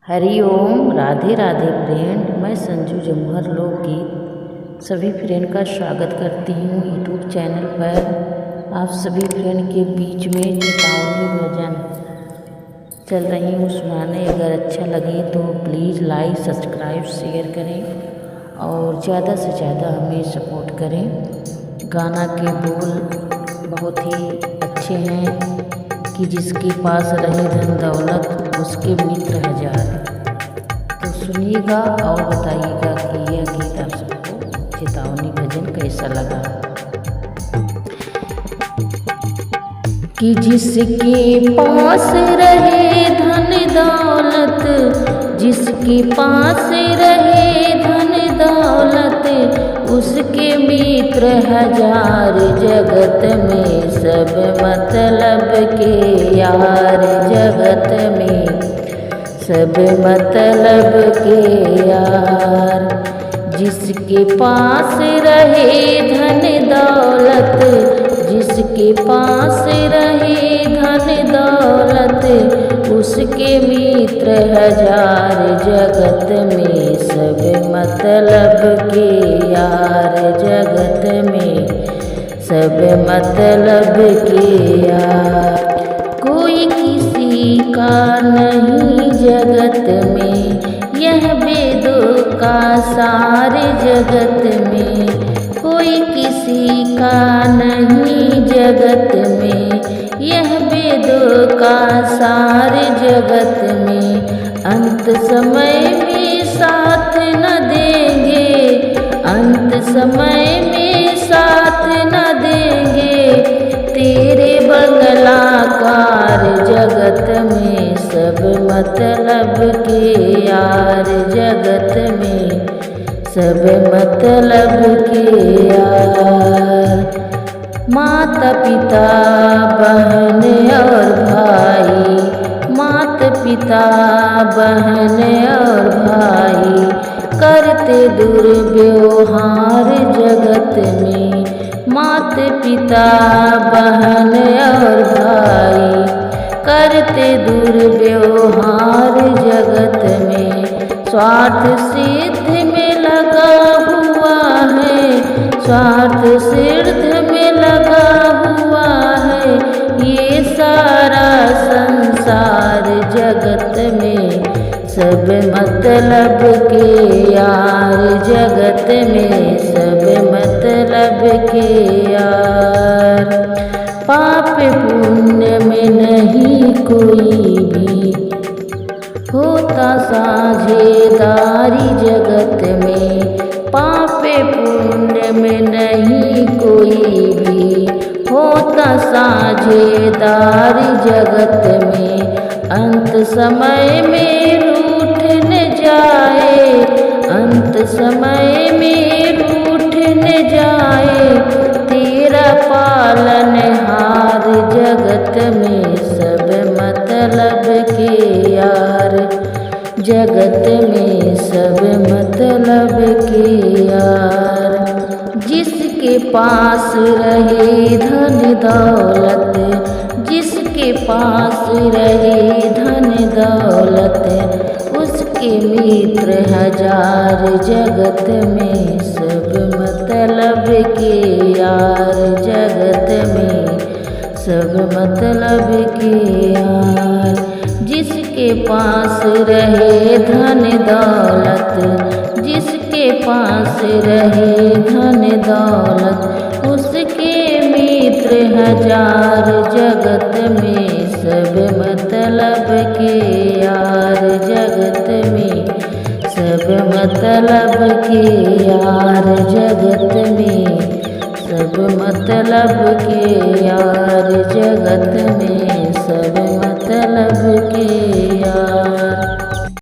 हरि ओम। Radhe Radhe friend, मैं संजू जमुहर लोकगीत सभी फ्रेंड का स्वागत करती हूँ यूट्यूब चैनल पर। आप सभी फ्रेंड के बीच में चेतावनी भजन चल रही हूँ सुनाने। अगर अच्छा लगे तो प्लीज़ लाइक सब्सक्राइब शेयर करें और ज़्यादा से ज़्यादा हमें सपोर्ट करें। गाना के बोल बहुत ही अच्छे हैं कि जिसके पास रहे धन दौलत उसके मित्र हजार। तो सुनिएगा और बताइएगा कि यह गीत आप सबको चेतावनी भजन कैसा लगा। कि जिसके पास रहे धन दौलत, जिसके पास रहे धन दौलत उसके मित्र हजार। जगत में सब मतलब के यार, जगत में सब मतलब के यार। जिसके पास रहे धन दौलत, जिसके पास रहे धन दौलत उसके मित्र हजार। जगत में सब मतलब के यार, जगत में सब मतलब के यार। कोई किसी का नहीं जगत में, यह वेदों का सार। जगत में कोई किसी का नहीं जगत में, यह वेदों का सार। जगत में अंत समय में साथ न देंगे, अंत समय में साथ न देंगे तेरे बंगलाकार। जगत में सब मतलब के यार, जगत में सब मतलब के यार। माता पिता बहन और भाई, माता पिता बहन और भाई करते दुर्व्यवहार। जगत में माता पिता बहन और भाई करते दुर्व्यवहार। जगत में स्वार्थ सिद्ध में लगा हुआ है, स्वार्थ सिद्ध में लगा हुआ है ये सारा संसार। जगत में सब मतलब के यार, जगत में सब मतलब के यार। पाप पुण्य में नहीं कोई भी होता साझेदारी। जगत में पाप पुण्य में नहीं कोई भी होता साझेदारी। जगत में अंत समय में रूठ न जाए, अंत समय में रूठ न जाए तेरा पालनहार। जगत में सब मतलब के यार, जगत में सब मतलब के यार। जिसके पास रहे धन दौलत, जिसके पास रहे धन दौलत उसके मित्र हजार। जगत में सब मतलब के यार, जगत में सब मतलब के यार। जिसके पास रहे धन दौलत, जिसके पास रहे धन दौलत उसके मित्र हजार। जगत में सब मतलब के यार, जगत में सब मतलब के यार। जगत में सब मतलब के यार, जगत में सब मतलब के यार।